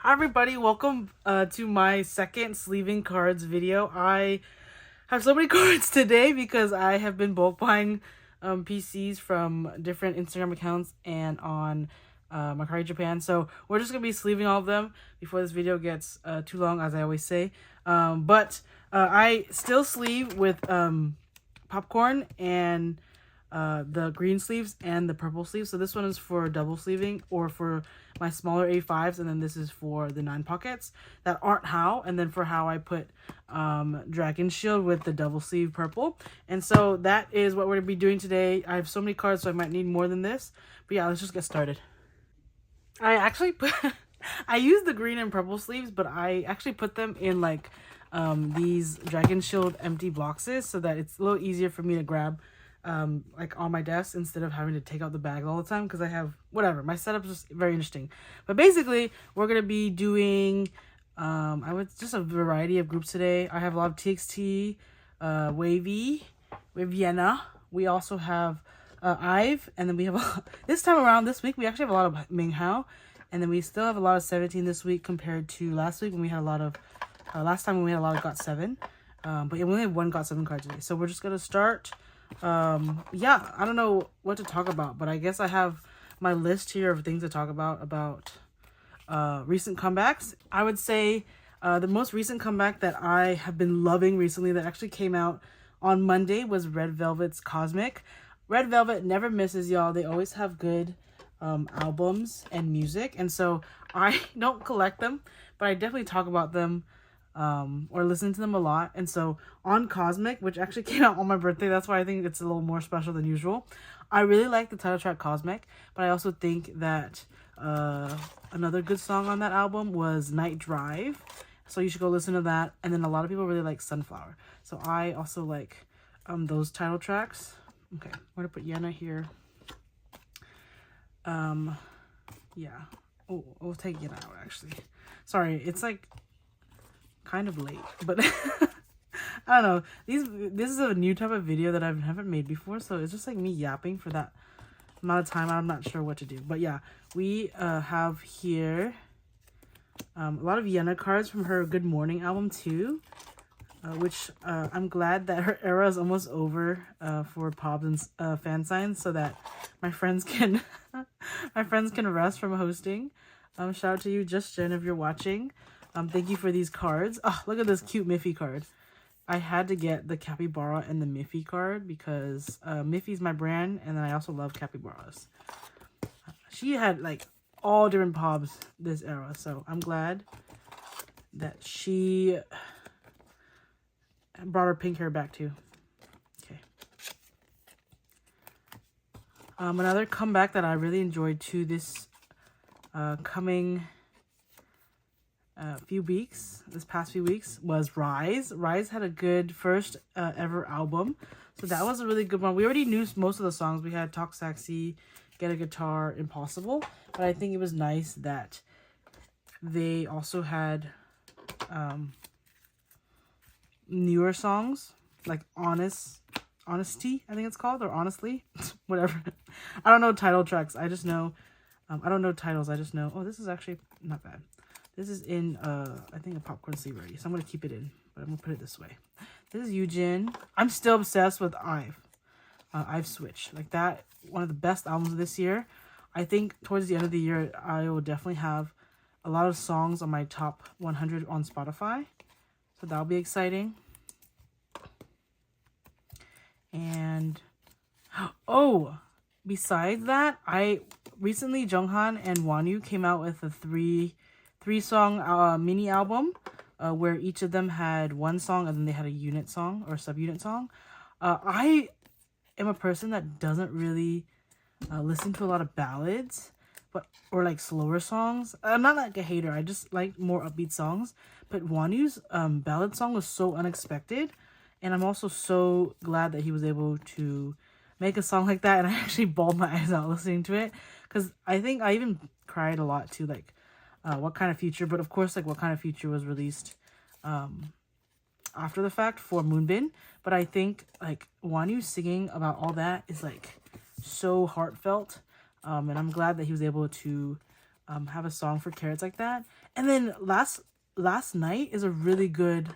Hi everybody, welcome to my second sleeving cards video. I have so many cards today because I have been bulk buying PCs from different Instagram accounts and on Mercari Japan. So we're just going to be sleeving all of them before this video gets too long, as I always say. But I still sleeve with popcorn and the green sleeves and the purple sleeves. So this one is for double sleeving or for my smaller A5s, and then this is for the 9 pockets that aren't how. And then for how I put Dragon Shield with the double sleeve purple. And so that is what we're gonna be doing today. I have so many cards, so I might need more than this. But yeah, let's just get started. I actually put I use the green and purple sleeves, but I actually put them in like these Dragon Shield empty boxes so that it's a little easier for me to grab like on my desk instead of having to take out the bag all the time, because I have whatever, my setup is just very interesting. But basically we're gonna be doing I would just a variety of groups today. I have a lot of TXT, wayv, yena. We also have HYBE, and then we have this time around this week we actually have a lot of enha, and then we still have a lot of 17 this week compared to last week when we had a lot of last time when we had a lot of got7. But yeah, we only have one got7 card today, so we're just gonna start. Yeah, I don't know what to talk about, but I guess I have my list here of things to talk about recent comebacks. I would say the most recent comeback that I have been loving recently that actually came out on Monday was Red Velvet's Cosmic. Red Velvet never misses, y'all. They always have good albums and music, and so I don't collect them, but I definitely talk about them or listen to them a lot. And so on Cosmic, which actually came out on my birthday, that's why I think it's a little more special than usual. I really like the title track Cosmic, but I also think that another good song on that album was Night Drive, so you should go listen to that. And then a lot of people really like Sunflower, so I also like those title tracks. Okay, I'm gonna put Yena here. Yeah, oh, we'll take Yena out actually. Sorry, it's like kind of late, but I don't know. This is a new type of video that I haven't made before, so it's just like me yapping for that amount of time. I'm not sure what to do, but yeah, we have here a lot of Yena cards from her Good Morning album too, which I'm glad that her era is almost over for Pobs and fan signs, so that my friends can my friends can rest from hosting. Shout out to you, Just Jen, if you're watching. Thank you for these cards. Oh, look at this cute Miffy card. I had to get the capybara and the Miffy card because Miffy's my brand, and then I also love capybaras. She had like all different Pobs this era, so I'm glad that she brought her pink hair back too. Okay. Another comeback that I really enjoyed too this coming this past few weeks was riize. riize had a good first ever album, so that was a really good one. We already knew most of the songs. We had Talk Sexy, Get a Guitar, Impossible, but I think it was nice that they also had newer songs like Honesty, I think it's called, or Honestly, whatever. I don't know title tracks. I just know I don't know titles. I just know, oh, this is actually not bad. This is in, I think a popcorn sleeve already, so I'm going to keep it in, but I'm going to put it this way. This is Eugene. I'm still obsessed with HYBE. HYBE Switch. Like that, one of the best albums of this year. I think towards the end of the year, I will definitely have a lot of songs on my top 100 on Spotify. So that'll be exciting. And, oh, besides that, recently Jonghan and Wonwoo came out with a three-song mini album where each of them had one song and then they had a unit song or subunit song. I am a person that doesn't really listen to a lot of ballads or like slower songs. I'm not like a hater. I just like more upbeat songs. But Wonwoo's ballad song was so unexpected, and I'm also so glad that he was able to make a song like that. And I actually bawled my eyes out listening to it, because I think I even cried a lot to like What Kind of Future. But of course, like What Kind of Future was released after the fact for Moonbin. But I think like Wonwoo singing about all that is like so heartfelt, and I'm glad that he was able to have a song for carrots like that. And then last night is a really good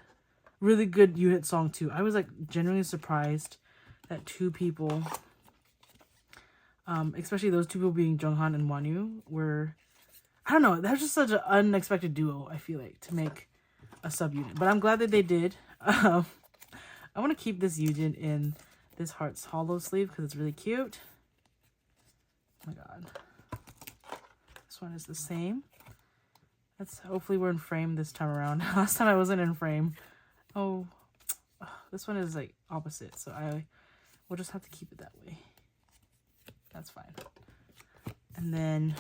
unit song too. I was like genuinely surprised that two people, especially those two people being Jonghan and Wanyu, were, I don't know, that was just such an unexpected duo, I feel like, to make a subunit. But I'm glad that they did. I want to keep this unit in this Hearts Hollow sleeve because it's really cute. Oh my god. This one is the same. Hopefully we're in frame this time around. Last time I wasn't in frame. Oh, this one is like opposite, so we'll just have to keep it that way. That's fine. And then,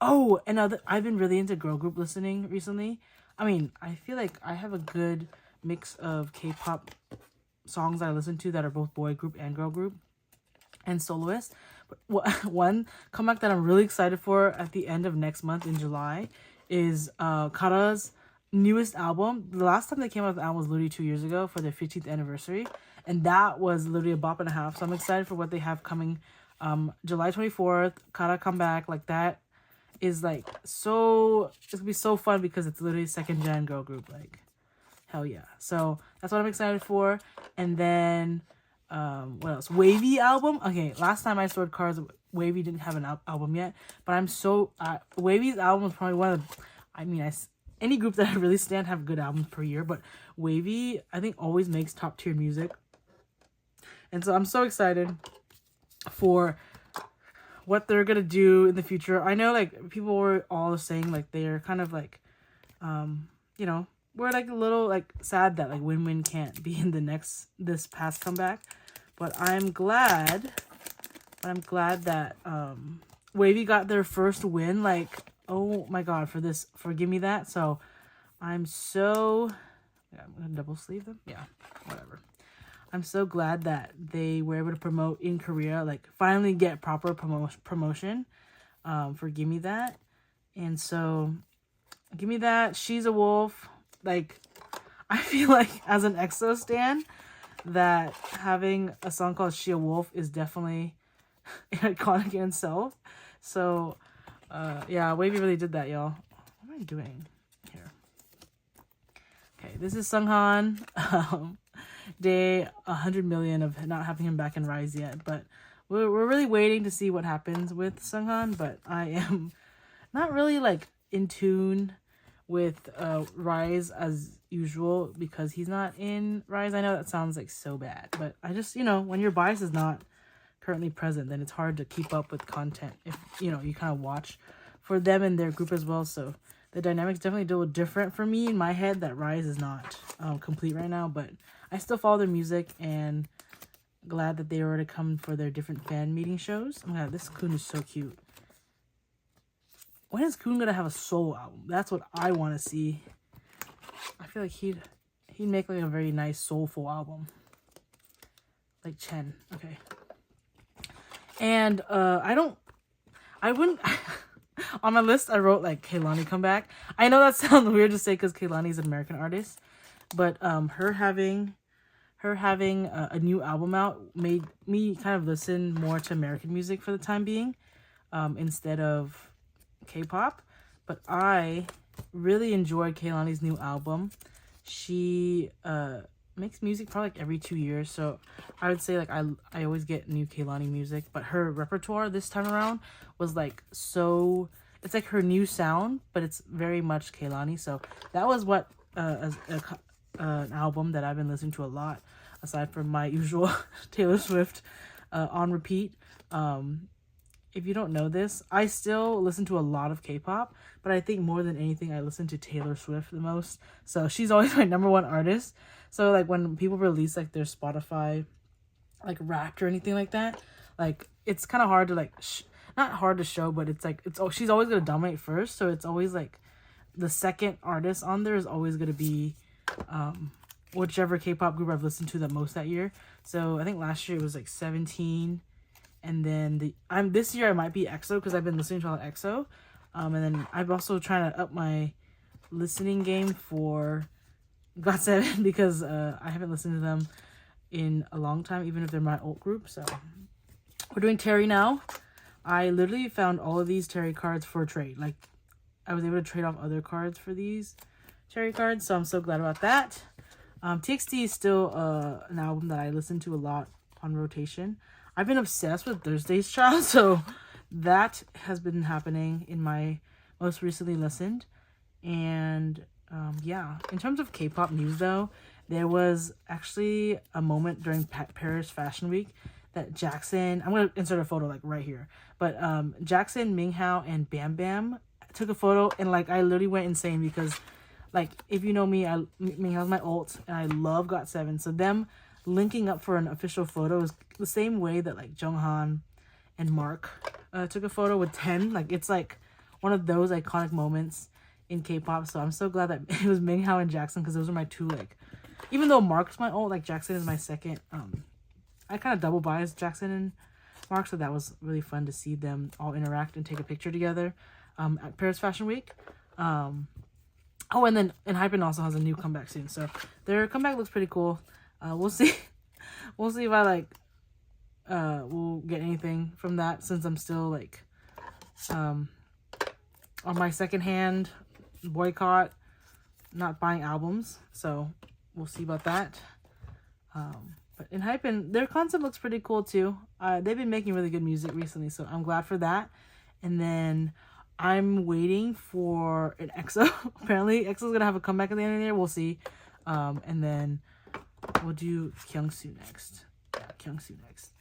oh, I've been really into girl group listening recently. I mean, I feel like I have a good mix of K-pop songs that I listen to that are both boy group and girl group and soloist. But one comeback that I'm really excited for at the end of next month in July is Kara's newest album. The last time they came out with the album was literally 2 years ago for their 15th anniversary, and that was literally a bop and a half. So I'm excited for what they have coming. July 24th, Kara comeback, like that is like so, it's gonna be so fun because it's literally second gen girl group, like hell yeah. So that's what I'm excited for. And then what else? wayv album. Okay, last time I stored cards, wayv didn't have an album yet, but I'm so wayv's album is probably one of the, I mean, any group that I really stand have good albums per year, but wayv I think always makes top tier music, and so I'm so excited for what they're gonna do in the future. I know like people were all saying like they're kind of like you know, we're like a little like sad that like Win can't be in this past comeback, but I'm glad that wayv got their first win, like, oh my god, for Give Me That. So I'm gonna double sleeve them, yeah, whatever. I'm so glad that they were able to promote in Korea, like finally get proper promotion for Give Me That. And so Give Me That, She's a Wolf, like I feel like as an EXO stan that having a song called She a Wolf is definitely iconic in itself. So yeah, wayv really did that, y'all. What am I doing here? Okay, this is Sunghan. Day 100 million of not having him back in Riize yet, but we're really waiting to see what happens with Sunghan. But I am not really like in tune with Riize as usual because he's not in Riize. I know that sounds like so bad, but I just, you know, when your bias is not currently present, then it's hard to keep up with content if, you know, you kind of watch for them and their group as well. So the dynamics definitely do a little different for me in my head that Riize is not complete right now, but I still follow their music and glad that they were to come for their different fan meeting shows. Oh my god, this Kun is so cute. When is Kun gonna have a solo album? That's what I want to see. I feel like he'd make like a very nice soulful album, like Chen. Okay. And I wouldn't on my list I wrote like Kehlani comeback. I know that sounds weird to say because Kehlani's an American artist, but her having a new album out made me kind of listen more to American music for the time being, instead of K-pop. But I really enjoyed Kehlani's new album. She makes music probably like every 2 years, so I would say like I always get new Kehlani music, but her repertoire this time around was like so, it's like her new sound, but it's very much Kehlani. So that was what an album that I've been listening to a lot, aside from my usual Taylor Swift on repeat. If you don't know this, I still listen to a lot of K-pop, but I think more than anything I listen to Taylor Swift the most. So she's always my #1 artist. So like when people release like their Spotify like Wrapped or anything like that, like it's kind of hard to like not hard to show, but it's like she's always gonna dominate first. So it's always like the second artist on there is always gonna be whichever K-pop group I've listened to the most that year. So I think last year it was like 17, and then this year I might be EXO because I've been listening to a lot of EXO, and then I'm also trying to up my listening game for got7 because I haven't listened to them in a long time, even if they're my old group. So we're doing Terry now. I literally found all of these tarot cards for trade. Like, I was able to trade off other cards for these tarot cards, so I'm so glad about that. TXT is still an album that I listen to a lot on rotation. I've been obsessed with Thursday's Child, so that has been happening in my most recently listened. And yeah, in terms of K-pop news though, there was actually a moment during Paris Fashion Week that Jackson, I'm going to insert a photo like right here, but Jackson, Minghao, and Bam Bam took a photo, and like I literally went insane because like, if you know me, Minghao's my ult, and I love got7, so them linking up for an official photo is the same way that like Jonghan and Mark took a photo with 10. Like, it's like one of those iconic moments in K-pop, so I'm so glad that it was Minghao and Jackson, because those are my two, like, even though Mark's my ult, like Jackson is my second. I kind of double biased Jackson and Mark, so that was really fun to see them all interact and take a picture together at Paris Fashion Week. Oh, and then HYBE also has a new comeback soon, so their comeback looks pretty cool. We'll see. We'll see if I like will get anything from that, since I'm still like on my secondhand boycott, not buying albums. So we'll see about that. But HYBE, their concept looks pretty cool too. They've been making really good music recently, so I'm glad for that. And then I'm waiting for an EXO. Apparently, EXO's gonna have a comeback at the end of the year. We'll see. And then we'll do Kyungsu next. Yeah, Kyungsu next.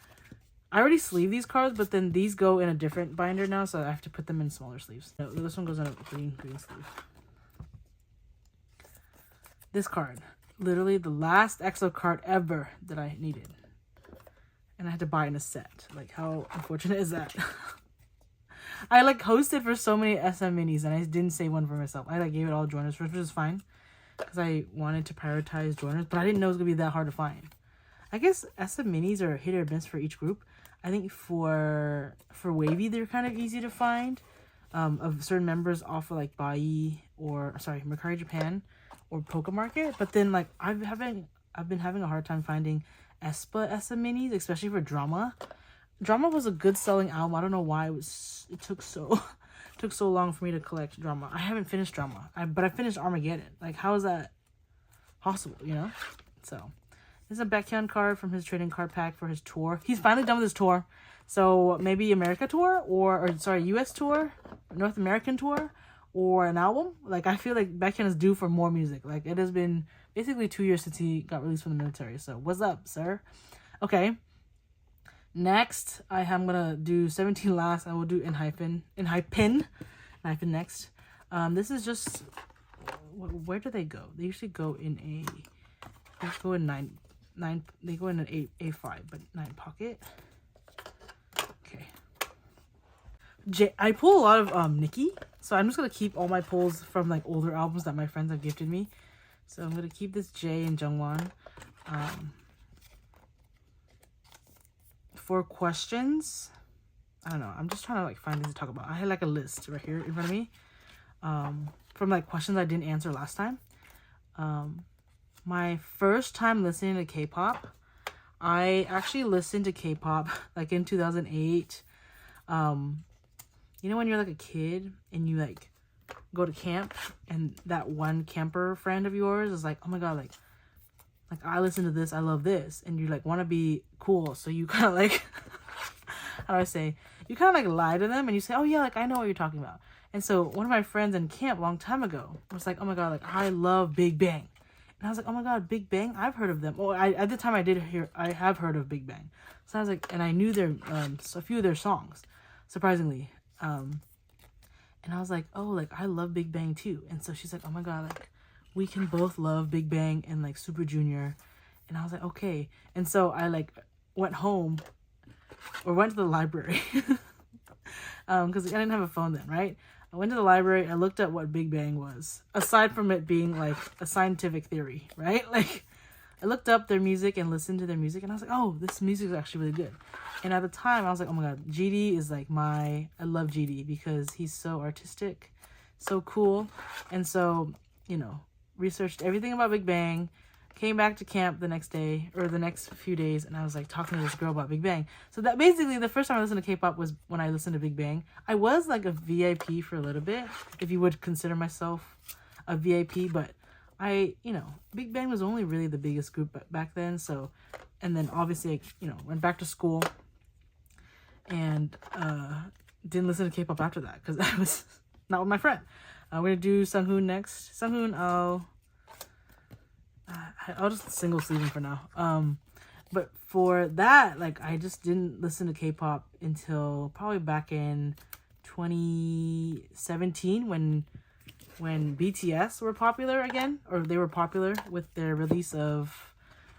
I already sleeve these cards, but then these go in a different binder now, so I have to put them in smaller sleeves. No, this one goes in a green sleeve. This card, literally the last EXO card ever that I needed, and I had to buy in a set. Like, how unfortunate is that? I like hosted for so many SM minis, and I didn't save one for myself. I like gave it all joiners first, which is fine, because I wanted to prioritize joiners, but I didn't know it was gonna be that hard to find. I guess SM minis are hit or miss for each group. I think for wayv, they're kind of easy to find, of certain members off of like Bai or sorry, Mercari Japan or Poke Market. But then like I've been having a hard time finding aespa SM minis, especially for Drama. Drama was a good selling album. I don't know why it took so long for me to collect Drama. I haven't finished Drama, but I finished Armageddon. Like, how is that possible, you know? So this is a Baekhyun card from his trading card pack for his tour. He's finally done with his tour. So maybe America tour or sorry, US tour, North American tour, or an album. Like, I feel like Baekhyun is due for more music. Like, it has been basically 2 years since he got released from the military. So what's up, sir? Okay. Next, I am gonna do 17 last. I will do enha next. This is just, where do they go? They usually go in they go in nine. They go in an A5, but 9 pocket. Okay. I pull a lot of Nicki, so I'm just gonna keep all my pulls from like older albums that my friends have gifted me. So I'm gonna keep this J and Jungwon. For questions, I don't know, I'm just trying to like find things to talk about. I had like a list right here in front of me from like questions I didn't answer last time. My first time listening to K-pop, I actually listened to K-pop like in 2008. You know when you're like a kid and you like go to camp and that one camper friend of yours is like, oh my god, like I listen to this, I love this, and you like want to be cool, so you kind of like how do I say, you kind of like lie to them and you say, oh yeah, like I know what you're talking about. And so one of my friends in camp a long time ago was like, oh my god, like I love Big Bang. And I was like, oh my god, Big Bang, I've heard of them. Well, at the time I have heard of Big Bang. So I was like, and I knew their a few of their songs, surprisingly. And I was like, oh, like I love Big Bang too. And so she's like, oh my god, like we can both love Big Bang and like Super Junior. And I was like, okay. And so I like went home or went to the library because I didn't have a phone then, right? I went to the library, I looked at what Big Bang was, aside from it being like a scientific theory, right? Like I looked up their music and listened to their music and I was like, oh, this music is actually really good. And at the time I was like, oh my god, GD is like I love GD because he's so artistic, so cool. And so, you know, researched everything about Big Bang, came back to camp the next day or the next few days, and I was like talking to this girl about Big Bang. So that basically the first time I listened to K-pop was when I listened to Big Bang. I was like a VIP for a little bit, if you would consider myself a VIP, but Big Bang was only really the biggest group back then. So, and then obviously went back to school and didn't listen to K-pop after that because I was not with my friend. We're gonna do Sunghoon next. Sunghoon, I'll just single sleeve him for now. But for that, like, I just didn't listen to K-pop until probably back in 2017 when BTS were popular again, or they were popular with their release of,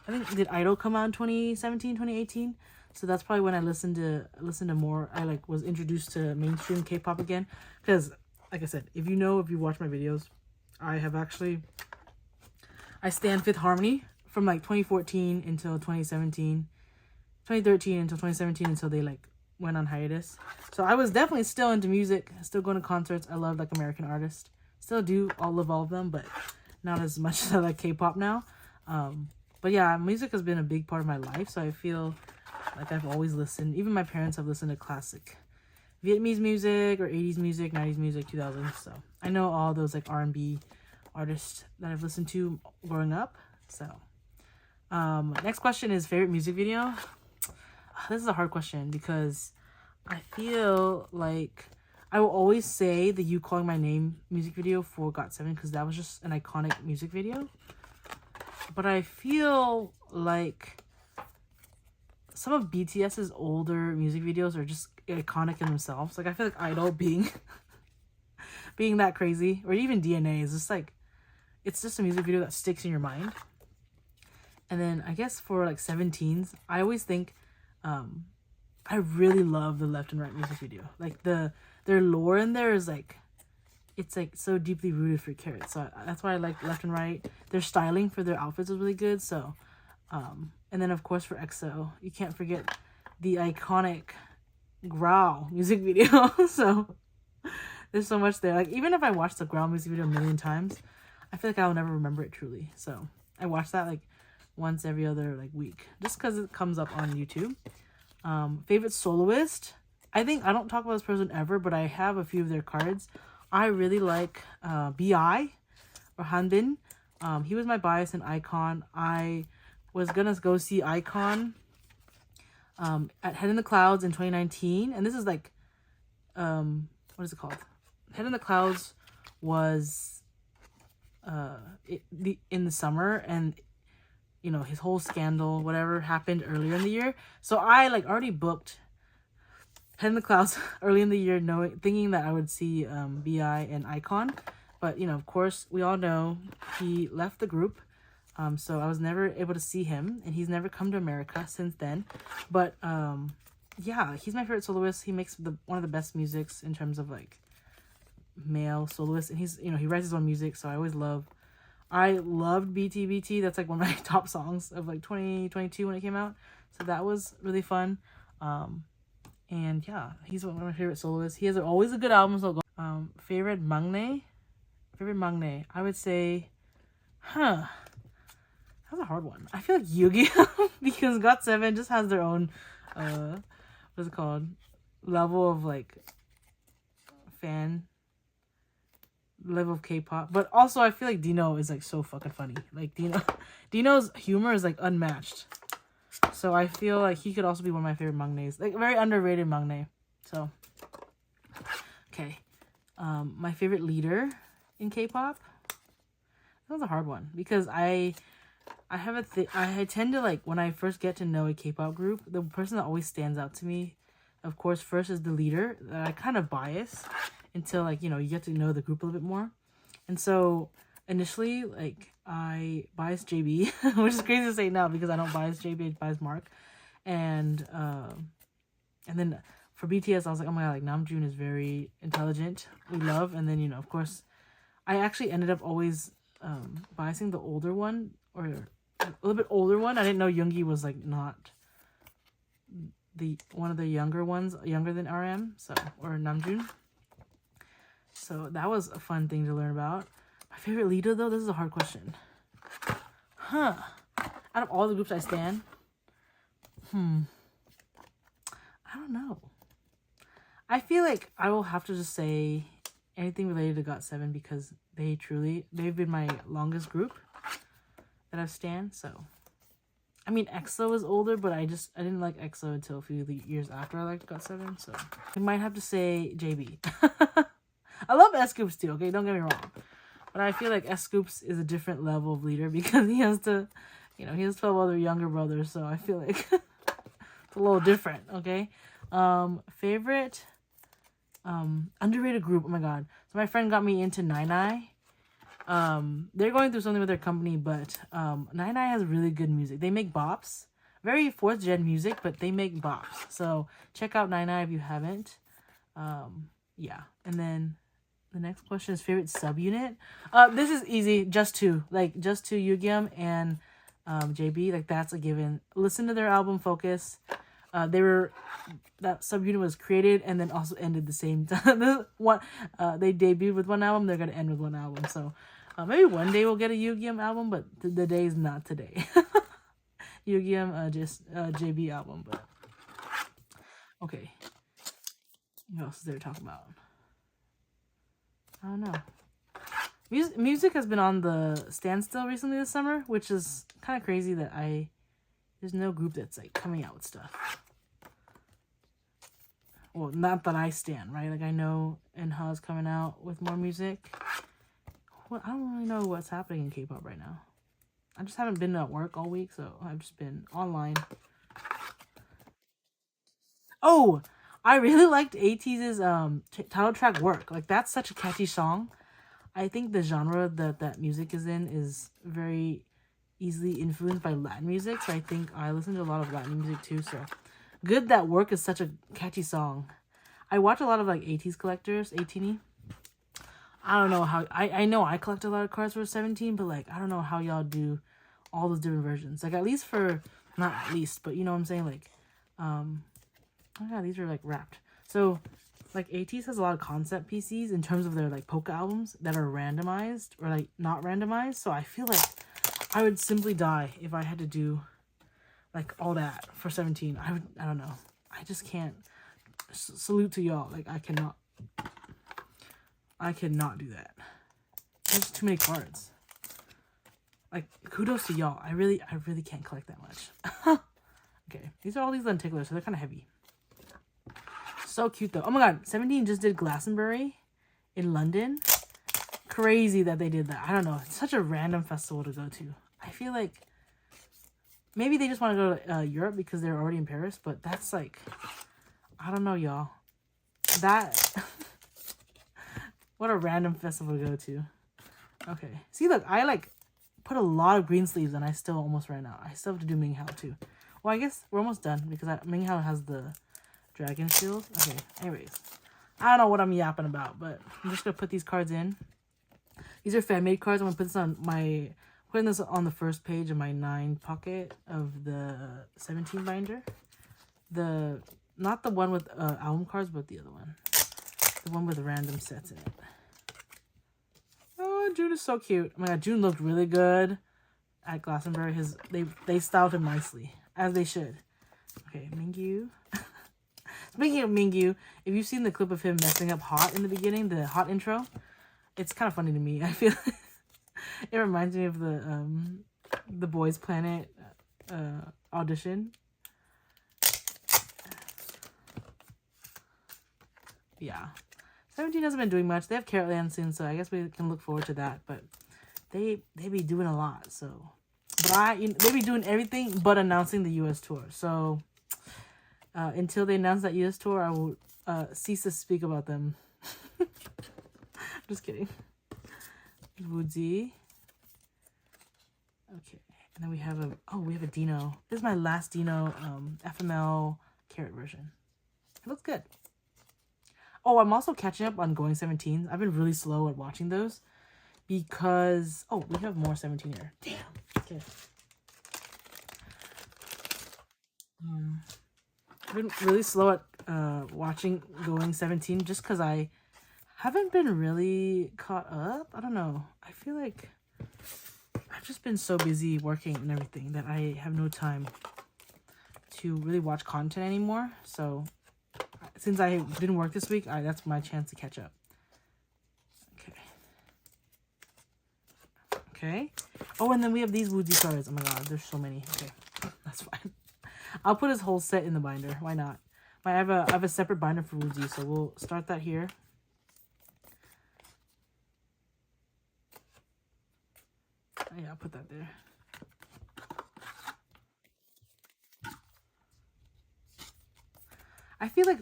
I think, did Idol come out in 2017, 2018? So that's probably when I listened to more. I was introduced to mainstream K-pop again, because like I said, if you watch my videos, I stand Fifth Harmony from 2014 until 2017, 2013 until 2017 until they went on hiatus. So I was definitely still into music, still going to concerts. I love American artists, still do love all of them, but not as much as I like K-pop now. But yeah, music has been a big part of my life, so I feel like I've always listened. Even my parents have listened to classic Vietnamese music or 80s music, 90s music, 2000s. So I know all those R&B artists that I've listened to growing up. So next question is favorite music video. This is a hard question because I feel like I will always say the You Calling My Name music video for got7 because that was just an iconic music video. But I feel like some of BTS's older music videos are just iconic in themselves. I feel like Idol being that crazy, or even DNA is just it's just a music video that sticks in your mind. And then I guess for 17s, I always think I really love the Left and Right music video. Their lore in there is it's so deeply rooted for Carrot. So that's why I like Left and Right. Their styling for their outfits is really good. So and then of course for EXO, you can't forget the iconic Growl music video. So there's so much there. Even if I watch the Growl music video a million times, I feel like I'll never remember it truly. So I watch that once every other week, just because it comes up on YouTube. Favorite soloist? I think I don't talk about this person ever, but I have a few of their cards. I really like BI or Hanbin. He was my bias in Icon. I was gonna go see Icon at Head in the Clouds in 2019, and this is what is it called? Head in the Clouds was in the summer, and his whole scandal, whatever, happened earlier in the year. So I already booked Head in the Clouds early in the year, thinking that I would see BI and Icon. But of course, we all know he left the group. So I was never able to see him, and he's never come to America since then. But yeah, he's my favorite soloist. He makes one of the best musics in terms of male soloists, and he's he writes his own music. So I loved BT. That's one of my top songs of 2022 when it came out. So that was really fun. And yeah, he's one of my favorite soloists. He has always a good album. So favorite maknae, I would say, that's a hard one. I feel like Yu-Gi-Oh! Because got7 just has their own what's it called, level of fan level of K-pop. But also I feel like Dino is so fucking funny. Dino's humor is unmatched. So I feel like he could also be one of my favorite maknaes. Very underrated maknae. So okay. My favorite leader in K-pop. That was a hard one because I tend to when I first get to know a K-pop group, the person that always stands out to me, of course, first is the leader. I kind of bias until you get to know the group a little bit more. And so initially I biased JB, which is crazy to say now because I don't bias JB, I bias Mark. And then for BTS I was oh my god, Namjoon is very intelligent, we love. And then of course I actually ended up always biasing the older one, or a little bit older one. I didn't know Yoongi was not the one of the younger ones, younger than RM, or Namjoon. So that was a fun thing to learn about. My favorite leader though, this is a hard question. Out of all the groups I stan, I don't know. I feel like I will have to just say anything related to got7 because they've been my longest group that I've stan. So, I mean, EXO is older, but I didn't like EXO until a few years after I liked got7. So, I might have to say JB. I love S-Scoops too, okay? Don't get me wrong. But I feel like S-Scoops is a different level of leader because he has to, he has 12 other younger brothers. So I feel like it's a little different, okay? Favorite underrated group. Oh my god. So my friend got me into yena. They're going through something with their company, but yena has really good music. They make bops. Very 4th gen music, but they make bops. So check out yena if you haven't. Yeah. And then the next question is favorite subunit. This is easy. Just two Yugyeom and JB. Like, that's a given. Listen to their album Focus. That subunit was created and then also ended the same time. They debuted with one album. They're gonna end with one album. So maybe one day we'll get a Yugyeom album, but the day is not today. Yugyeom, just JB album. But okay, what else is there to talk about? I don't know. Music has been on the standstill recently this summer, which is kind of crazy that there's no group that's like coming out with stuff. Well, not that I stan, right? Like, I know enha is coming out with more music. Well, I don't really know what's happening in K-pop right now. I just haven't been at work all week, so I've just been online. Oh, I really liked ATEEZ's title track Work. Like, that's such a catchy song. I think the genre that music is in is very easily influenced by Latin music. So I think I listen to a lot of Latin music too. So good that Work is such a catchy song. I watch a lot of like ATEEZ collectors, 18. I don't know how, I know I collect a lot of cards for 17, but like, I don't know how y'all do all those different versions. Like, at least for, not at least, but you know what I'm saying? Like, oh yeah, these are like wrapped. So like ATEEZ has a lot of concept PCs in terms of their like polka albums that are randomized or like not randomized. So I feel like I would simply die if I had to do like all that for 17. I don't know. I just can't. Salute to y'all. Like, I cannot do that. There's too many cards. Like, kudos to y'all. I really can't collect that much. Okay, these are all these lenticulars, so they're kind of heavy. So cute though. Oh my god, 17 just did Glastonbury in London. Crazy that they did that. I don't know. It's such a random festival to go to. I feel like maybe they just want to go to Europe because they're already in Paris, but that's like, I don't know, y'all. That what a random festival to go to. Okay. See, look, I like put a lot of green sleeves and I still almost ran out. I still have to do Minghao too. Well, I guess we're almost done because Minghao has the dragon shield. Okay, anyways. I don't know what I'm yapping about, but I'm just going to put these cards in. These are fan-made cards. I'm going to put this on putting this on the first page of my 9 pocket of the 17 binder. Not the one with album cards, but the other one. The one with the random sets in it. Oh, June is so cute. Oh my god, June looked really good at Glastonbury. They styled him nicely, as they should. Okay, Mingyu. Speaking of Mingyu, if you've seen the clip of him messing up Hot in the beginning, the Hot intro, it's kind of funny to me. I feel it reminds me of the Boys Planet audition. Yeah. 17 hasn't been doing much. They have Carrotland soon, so I guess we can look forward to that. But they be doing a lot, so. But they be doing everything but announcing the U.S. tour. So until they announce that U.S. tour, I will cease to speak about them. Just kidding. Woodsy. Okay, and then we have a Dino. This is my last Dino FML carrot version. It looks good. Oh, I'm also catching up on Going 17. I've been really slow at watching those because we have more 17 here. Damn. Okay. I've been really slow at watching Going 17 just because I haven't been really caught up. I don't know. I feel like I've just been so busy working and everything that I have no time to really watch content anymore. So since I didn't work this week, that's my chance to catch up. Okay. Okay. Oh, and then we have these woozy cards. Oh my god, there's so many. Okay, that's fine. I'll put his whole set in the binder. Why not? I have a separate binder for woozy, so we'll start that here. Oh, yeah, I'll put that there. I feel like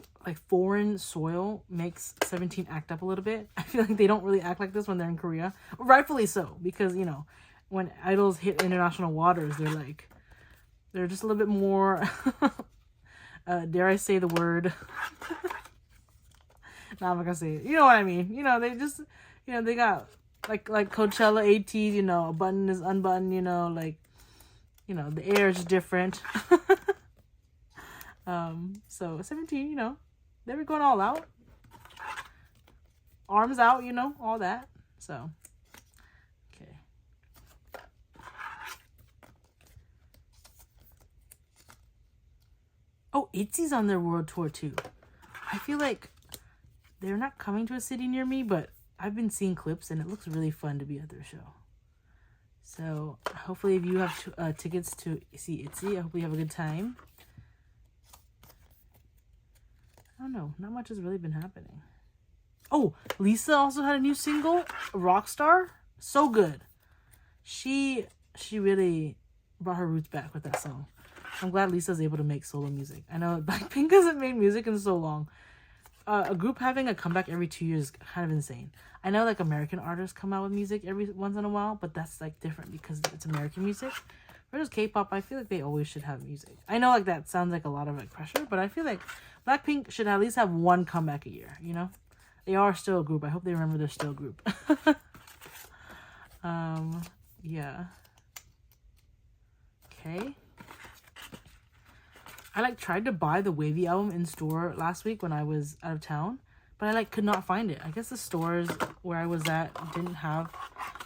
foreign soil makes 17 act up a little bit. I feel like they don't really act like this when they're in Korea. Rightfully so, because, you know, when idols hit international waters, they're just a little bit more, dare I say the word? No, I'm not gonna say it. You know what I mean. You know, they just, you know, they got, like Coachella AT, you know, a button is unbuttoned, you know, like, you know, the air is different. So 17, you know, they were going all out. Arms out, you know, all that. So, okay. Oh, ITZY's on their world tour too. I feel like they're not coming to a city near me, but I've been seeing clips and it looks really fun to be at their show. So hopefully if you have tickets to see ITZY, I hope you have a good time. I don't know. Not much has really been happening. Oh, Lisa also had a new single, Rockstar. So good. She really brought her roots back with that song. I'm glad Lisa's able to make solo music. I know Blackpink hasn't made music in so long. A group having a comeback every 2 years is kind of insane. I know like American artists come out with music every once in a while, but that's like different because it's American music. Whereas K-pop, I feel like they always should have music. I know like that sounds like a lot of like pressure, but I feel like Blackpink should at least have one comeback a year, you know? They are still a group. I hope they remember they're still a group. Yeah. Okay. I like tried to buy the wayv album in store last week when I was out of town, but I like could not find it. I guess the stores where I was at didn't have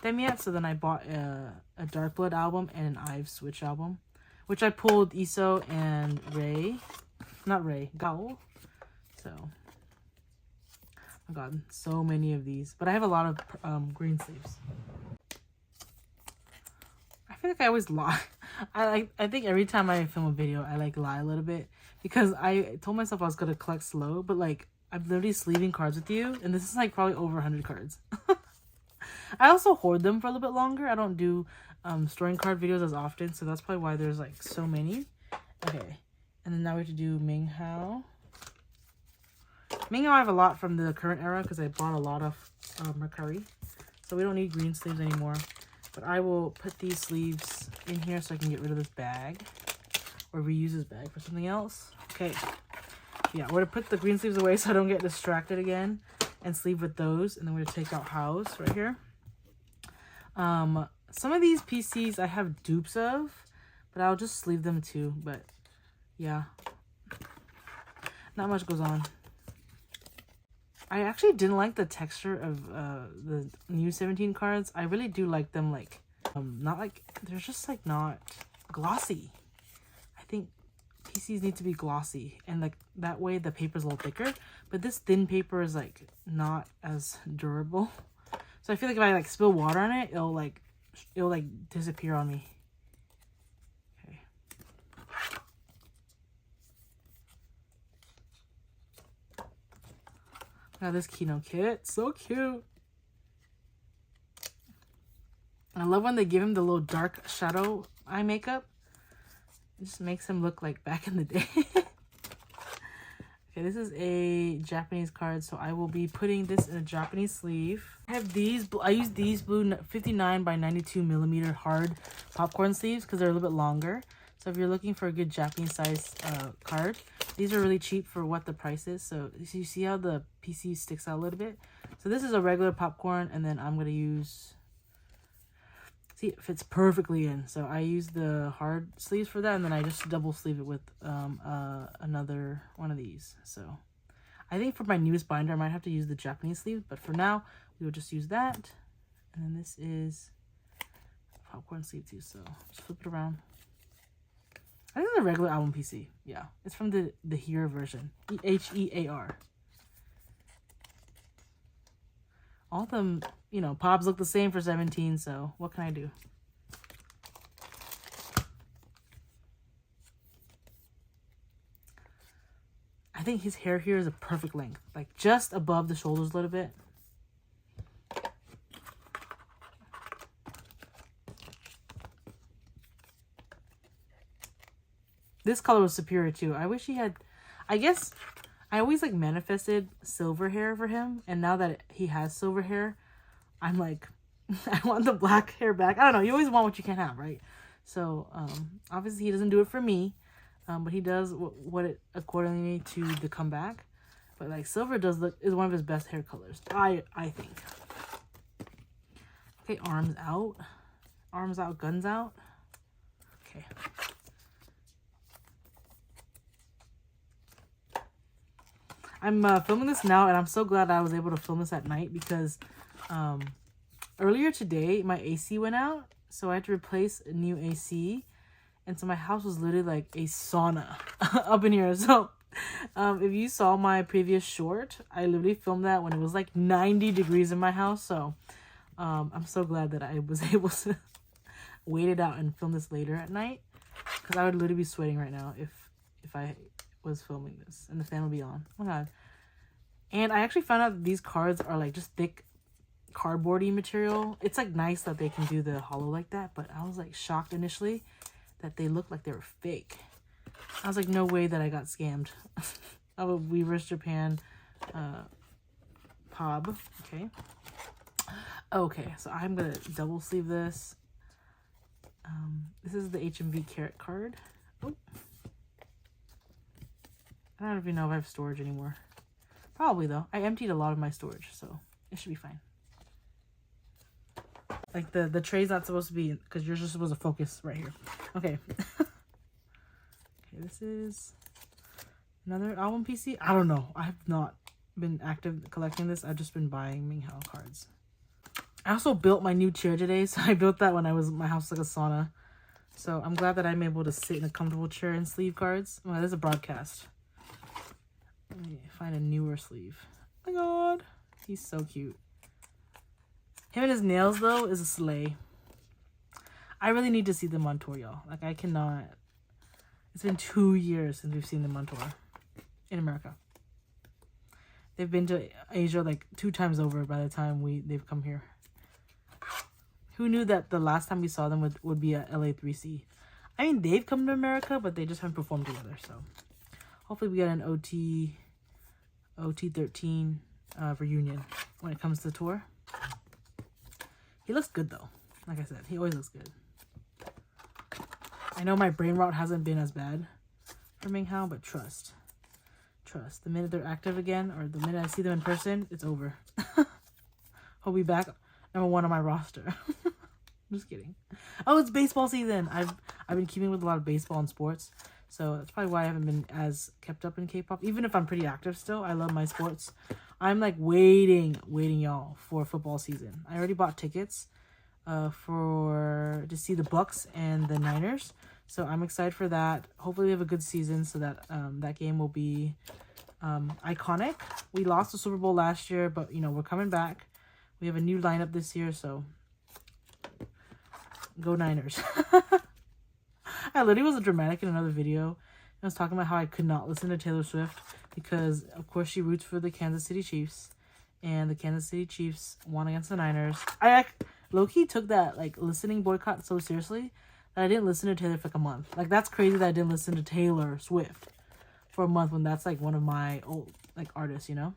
them yet, so then I bought a Dark Blood album and an I've Switch album, which I pulled ISO and Gao. So, oh my god, so many of these, but I have a lot of green sleeves. I feel like I always lie. I think every time I film a video, I like lie a little bit because I told myself I was gonna collect slow, but like I'm literally sleeving cards with you, and this is like probably over 100 cards. I also hoard them for a little bit longer. I don't do storing card videos as often, so that's probably why there's like so many. Okay, and then now we have to do Minghao. Minghao I have a lot from the current era because I bought a lot of Mercari, so we don't need green sleeves anymore. But I will put these sleeves in here so I can get rid of this bag. Or reuse this bag for something else. Okay. Yeah, we're going to put the green sleeves away so I don't get distracted again. And sleeve with those. And then we're going to take out House right here. Some of these PCs I have dupes of. But I'll just sleeve them too. But yeah. Not much goes on. I actually didn't like the texture of the new 17 cards. I really do like them, like, not like, they're just like not glossy. I think PCs need to be glossy, and like that way the paper's a little thicker, but this thin paper is like not as durable. So I feel like if I like spill water on it, it'll like disappear on me. Okay. Now this Kino kit, so cute. I love when they give him the little dark shadow eye makeup. It just makes him look like back in the day. Okay, this is a Japanese card, so I will be putting this in a Japanese sleeve. I have these, I use these blue 59 by 92 millimeter hard popcorn sleeves because they're a little bit longer. So if you're looking for a good Japanese size card, these are really cheap for what the price is. So you see how the PC sticks out a little bit? So this is a regular popcorn, and then I'm going to use, see, it fits perfectly in. So I use the hard sleeves for that, and then I just double sleeve it with another one of these. So I think for my newest binder, I might have to use the Japanese sleeve, but for now, we will just use that. And then this is popcorn sleeve too, so just flip it around. I think it's a regular album PC. Yeah, it's from the Here version. HEAR. All of them, you know, pops look the same for 17, so what can I do? I think his hair here is a perfect length, like just above the shoulders a little bit. This color was superior too. I wish he had, I guess, I always like manifested silver hair for him. And now that he has silver hair, I'm like, I want the black hair back. I don't know. You always want what you can't have, right? So, obviously he doesn't do it for me. But he does what it accordingly to the comeback. But like silver is one of his best hair colors. I think. Okay, arms out. Arms out, guns out. Okay. I'm filming this now, and I'm so glad I was able to film this at night because earlier today, my AC went out. So I had to replace a new AC. And so my house was literally like a sauna up in here. So if you saw my previous short, I literally filmed that when it was like 90 degrees in my house. So I'm so glad that I was able to wait it out and film this later at night. Because I would literally be sweating right now if I was filming this and the fan would be on. Oh my god. And I actually found out that these cards are like just thick cardboardy material. It's like nice that they can do the hollow like that, but I was like shocked initially that they looked like they were fake. I was like, no way that I got scammed. Of a Weavers Japan POB. Okay, so I'm gonna double sleeve this. This is the HMV Carrot card. Oh. I don't even know if I have storage anymore. Probably though. I emptied a lot of my storage, so it should be fine. Like the tray's not supposed to be, because you're just supposed to focus right here. Okay. Okay, this is another album PC. I don't know. I have not been active collecting this. I've just been buying Minghao cards. I also built my new chair today, so I built that when my house was like a sauna. So I'm glad that I'm able to sit in a comfortable chair and sleeve cards. Well, there's a broadcast. Let me find a newer sleeve. Oh my god. He's so cute. Him and his nails, though, is a slay. I really need to see them on tour, y'all. Like, I cannot. It's been 2 years since we've seen them on tour in America. They've been to Asia like 2 times over by the time they've come here. Who knew that the last time we saw them would be at LA3C? I mean, they've come to America, but they just haven't performed together. So hopefully we get an OT13 reunion when it comes to the tour. He looks good though. Like I said, he always looks good. I know my brain rot hasn't been as bad for Minghao, but trust. The minute they're active again, or the minute I see them in person, it's over. He'll be back #1 on my roster. Just kidding. Oh, it's baseball season. I've been keeping with a lot of baseball and sports, so that's probably why I haven't been as kept up in K-pop. Even if I'm pretty active still, I love my sports. I'm like waiting, y'all, for football season. I already bought tickets to see the Bucks and the Niners, so I'm excited for that. Hopefully we have a good season so that that game will be iconic. We lost the Super Bowl last year, but you know, we're coming back. We have a new lineup this year, so go Niners. I literally was dramatic in another video. I was talking about how I could not listen to Taylor Swift because, of course, she roots for the Kansas City Chiefs, and the Kansas City Chiefs won against the Niners. I low-key took that like listening boycott so seriously that I didn't listen to Taylor for like a month. Like, that's crazy that I didn't listen to Taylor Swift for a month when that's like one of my old like artists, you know.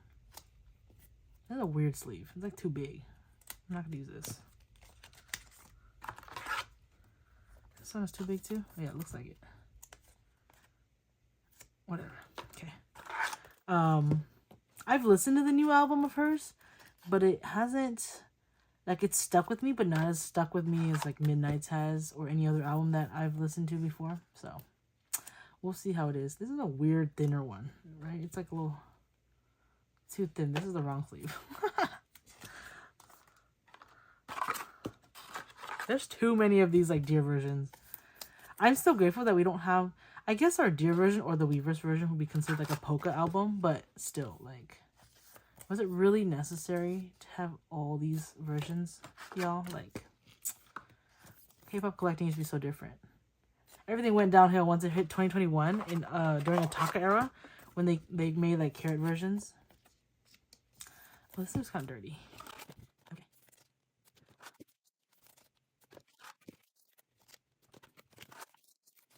That's a weird sleeve. It's like too big. I'm not gonna use this. This one is too big too? Oh, yeah, it looks like it. Whatever. Okay. I've listened to the new album of hers, but it hasn't, like, it's stuck with me, but not as stuck with me as like Midnight's has or any other album that I've listened to before. So we'll see how it is. This is a weird thinner one, right? It's like a little too thin. This is the wrong sleeve. There's too many of these like deer versions. I'm still grateful that we don't have, I guess our deer version or the Weverse version would be considered like a polka album, but still, like, was it really necessary to have all these versions, y'all? Like, K-pop collecting used to be so different. Everything went downhill once it hit 2021 in during a Taka era when they made like carrot versions. Well, this is kind of dirty. Okay.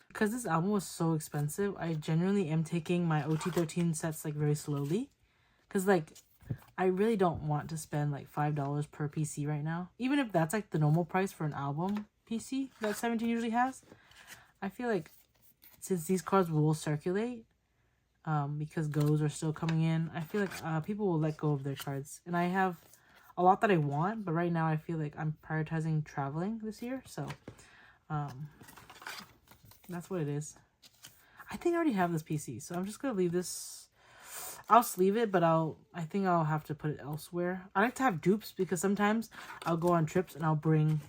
Because this album was so expensive, I genuinely am taking my OT13 sets like very slowly. Because like, I really don't want to spend like $5 per PC right now. Even if that's like the normal price for an album PC that 17 usually has. I feel like since these cards will circulate, because goes are still coming in, I feel like people will let go of their cards. And I have a lot that I want, but right now I feel like I'm prioritizing traveling this year. So that's what it is. I think I already have this PC, so I'm just going to leave this. I'll sleeve it, but I think I'll have to put it elsewhere. I like to have dupes because sometimes I'll go on trips and I'll bring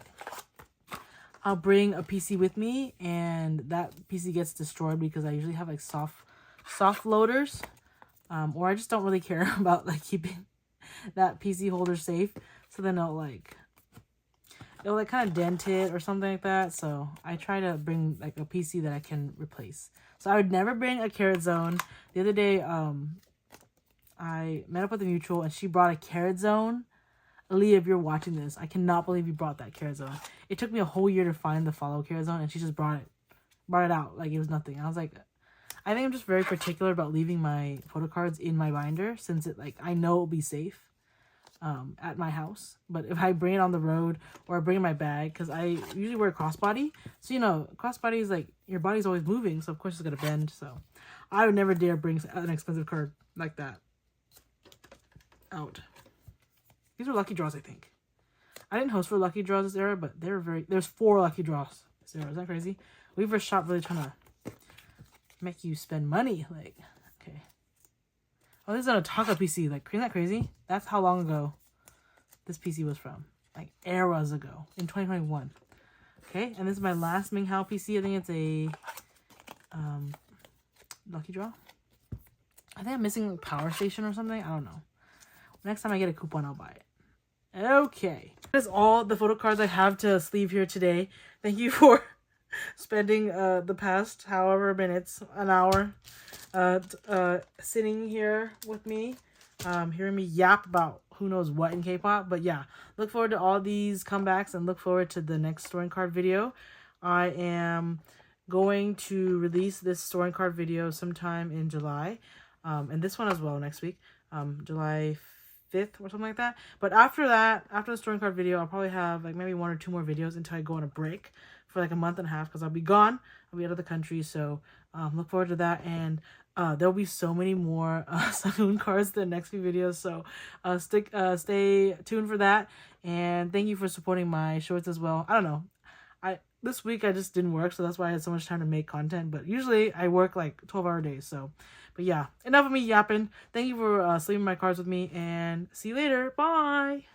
a PC with me, and that PC gets destroyed because I usually have like soft loaders, or I just don't really care about like keeping that PC holder safe. So then it'll kind of dent it or something like that. So I try to bring like a PC that I can replace. So I would never bring a Carrot Zone. The other day, I met up with a mutual and she brought a Carrot Zone. Aaliyah, if you're watching this, I cannot believe you brought that Carrot Zone. It took me a whole year to find the follow Carrot Zone, and she just brought it out like it was nothing. I was like, I think I'm just very particular about leaving my photo cards in my binder, since it like I know it'll be safe at my house. But if I bring it on the road or I bring it in my bag, because I usually wear crossbody, so you know crossbody is like your body's always moving, so of course it's gonna bend. So I would never dare bring an expensive card like that out. These are lucky draws, I think. I didn't host for lucky draws this era, but there's 4 lucky draws this era. Is that crazy? Weverse shop really trying to make you spend money. Like, okay. Oh, this is on a Taka PC. Like, isn't that crazy? That's how long ago this PC was from. Like, eras ago. In 2021. Okay, and this is my last Minghao PC. I think it's a lucky draw. I think I'm missing like, Power Station or something. I don't know. Next time I get a coupon, I'll buy it. Okay. That is all the photo cards I have to sleeve here today. Thank you for spending the past however minutes, an hour, sitting here with me, hearing me yap about who knows what in K-pop. But yeah, look forward to all these comebacks and look forward to the next storing card video. I am going to release this storing card video sometime in July, and this one as well next week, July 5th or something like that. But after that, after the storing card video, I'll probably have like maybe 1 or 2 more videos until I go on a break for like a month and a half, because I'll be gone. I'll be out of the country. So look forward to that. And there'll be so many more Saloon cards in the next few videos. So stay tuned for that. And thank you for supporting my shorts as well. I don't know. This week I just didn't work, so that's why I had so much time to make content. But usually I work like 12-hour days. So, but yeah, enough of me yapping. Thank you for sleeving my cards with me, and see you later. Bye.